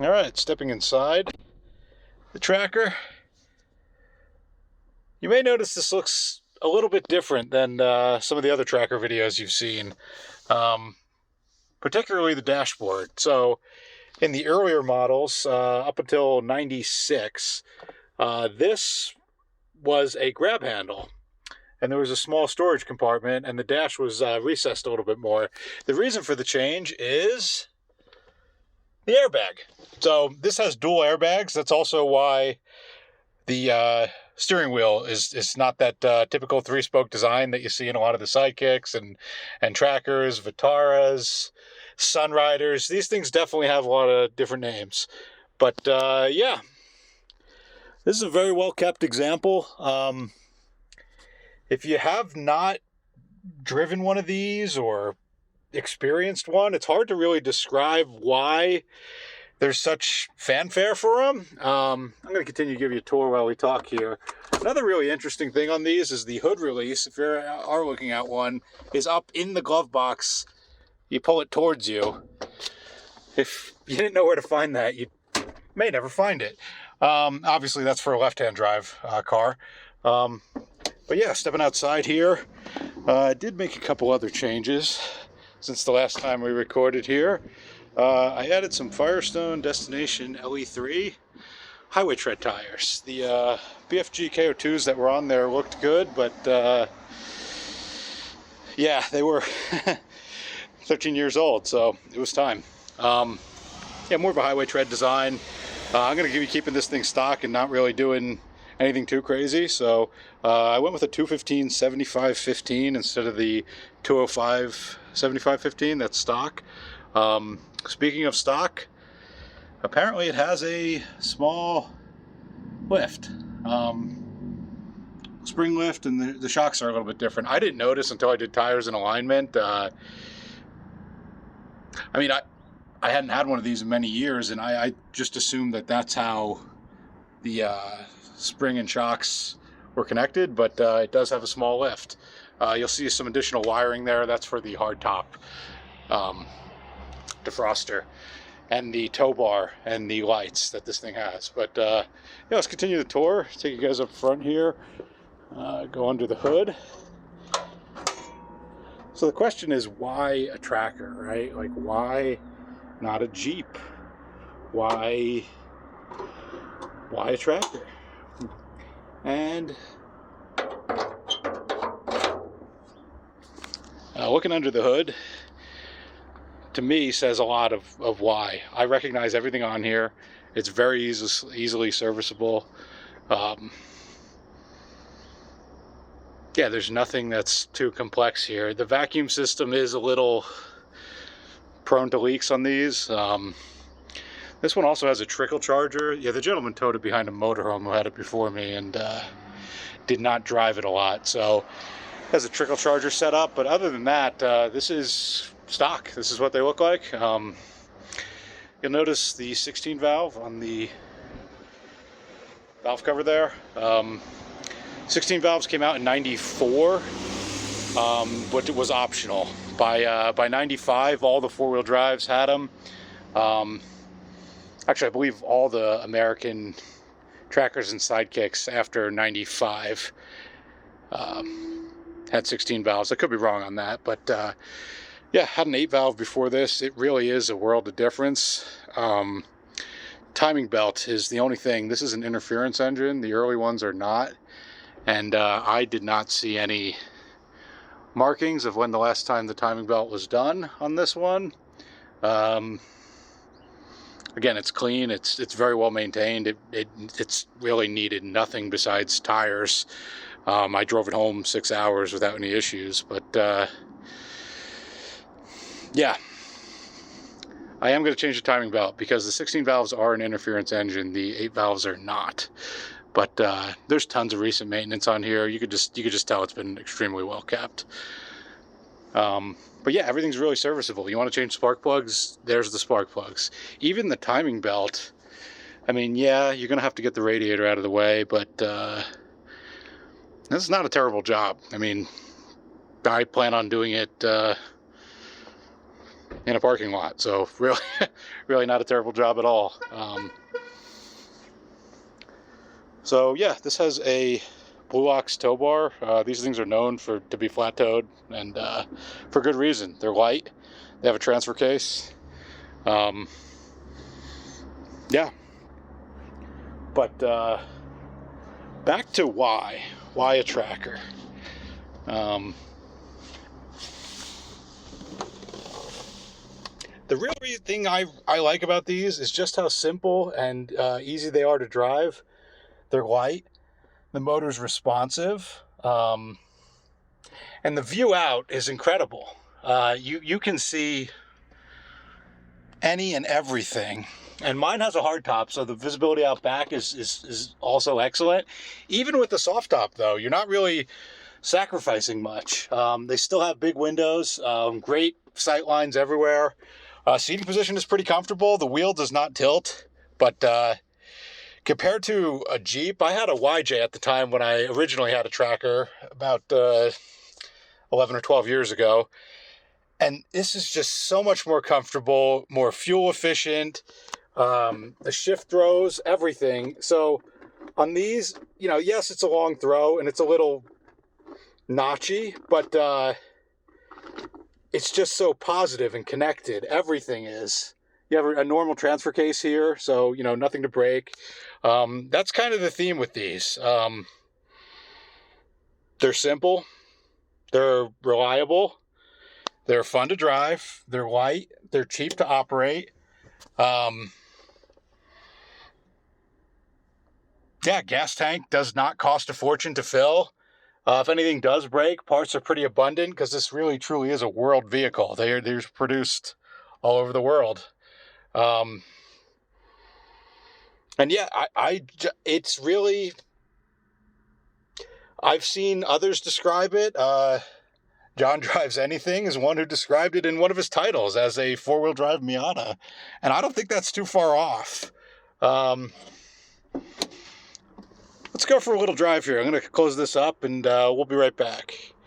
All right, stepping inside the tracker. You may notice this looks a little bit different than some of the other tracker videos you've seen, particularly the dashboard. So in the earlier models, up until 96, this was a grab handle. And there was a small storage compartment, and the dash was recessed a little bit more. The reason for the change is the airbag. So this has dual airbags. That's also why the steering wheel is not that typical three-spoke design that you see in a lot of the Sidekicks and Trackers, Vitaras, Sunriders. These things definitely have a lot of different names. But yeah, this is a very well-kept example. If you have not driven one of these or experienced one, it's hard to really describe why there's such fanfare for them. I'm going to continue to give you a tour while we talk here. Another really interesting thing on these is the hood release, if you are looking at one, is up in the glove box. You pull it towards you. If you didn't know where to find that, you may never find it. Obviously, that's for a left-hand drive car. But yeah, stepping outside here, I did make a couple other changes since the last time we recorded here. I added some Firestone Destination LE3 highway tread tires. The BFG KO2s that were on there looked good, but yeah, they were 13 years old, so it was time. Yeah, more of a highway tread design. I'm going to be keeping this thing stock and not really doing anything too crazy, so I went with a 215 7515 instead of the 205 7515. That's stock. Speaking of stock, apparently it has a small lift, spring lift, and the shocks are a little bit different. I didn't notice until I did tires and alignment. I mean, I hadn't had one of these in many years, and I just assumed that that's how the spring and shocks were connected, but it does have a small lift. You'll see some additional wiring there. That's for the hardtop defroster and the tow bar and the lights that this thing has. But yeah, let's continue the tour. Take you guys up front here, go under the hood. So the question is, why a tracker, right? Like, why not a Jeep? Why a tracker? And looking under the hood, to me, says a lot of why. I recognize everything on here. It's very easily serviceable. Yeah, there's nothing that's too complex here. The vacuum system is a little prone to leaks on these. This one also has a trickle charger. Yeah, the gentleman towed it behind a motorhome who had it before me and did not drive it a lot. So it has a trickle charger set up, but other than that, this is stock. This is what they look like. You'll notice the 16 valve on the valve cover there. 16 valves came out in 94, but it was optional. By 95, all the four-wheel drives had them. Actually, I believe all the American Trackers and Sidekicks after 95 had 16 valves. I could be wrong on that, but yeah, had an 8 valve before this. It really is a world of difference. Timing belt is the only thing. This is an interference engine. The early ones are not. And I did not see any markings of when the last time the timing belt was done on this one. Again, it's clean. It's very well maintained. It's really needed nothing besides tires. I drove it home 6 hours without any issues, but yeah, I am going to change the timing belt because the 16 valves are an interference engine. The 8 valves are not. But there's tons of recent maintenance on here. You could just tell it's been extremely well kept. But yeah, everything's really serviceable. You want to change spark plugs? There's the spark plugs. Even the timing belt. I mean, yeah, you're going to have to get the radiator out of the way, but this is not a terrible job. I mean, I plan on doing it in a parking lot. So really, really not a terrible job at all. So yeah, this has a Blue Ox tow bar. These things are known to be flat-toed, and for good reason. They're light. They have a transfer case. Yeah. But back to why a tracker. The real thing I like about these is just how simple and easy they are to drive. They're light. The motor's responsive. And the view out is incredible. You can see any and everything. And mine has a hard top, so the visibility out back is also excellent. Even with the soft top, though, you're not really sacrificing much. They still have big windows, great sight lines everywhere. Seating position is pretty comfortable. The wheel does not tilt, but compared to a Jeep, I had a YJ at the time when I originally had a tracker about 11 or 12 years ago. And this is just so much more comfortable, more fuel efficient. The shift throws, everything. So on these, yes, it's a long throw and it's a little notchy, but it's just so positive and connected. Everything is. You have a normal transfer case here, so, nothing to break. That's kind of the theme with these. They're simple. They're reliable. They're fun to drive. They're light. They're cheap to operate. Gas tank does not cost a fortune to fill. If anything does break, parts are pretty abundant because this really truly is a world vehicle. They're produced all over the world. And yeah, it's really, I've seen others describe it. John Drives Anything is one who described it in one of his titles as a four-wheel drive Miata. And I don't think that's too far off. Let's go for a little drive here. I'm going to close this up and we'll be right back.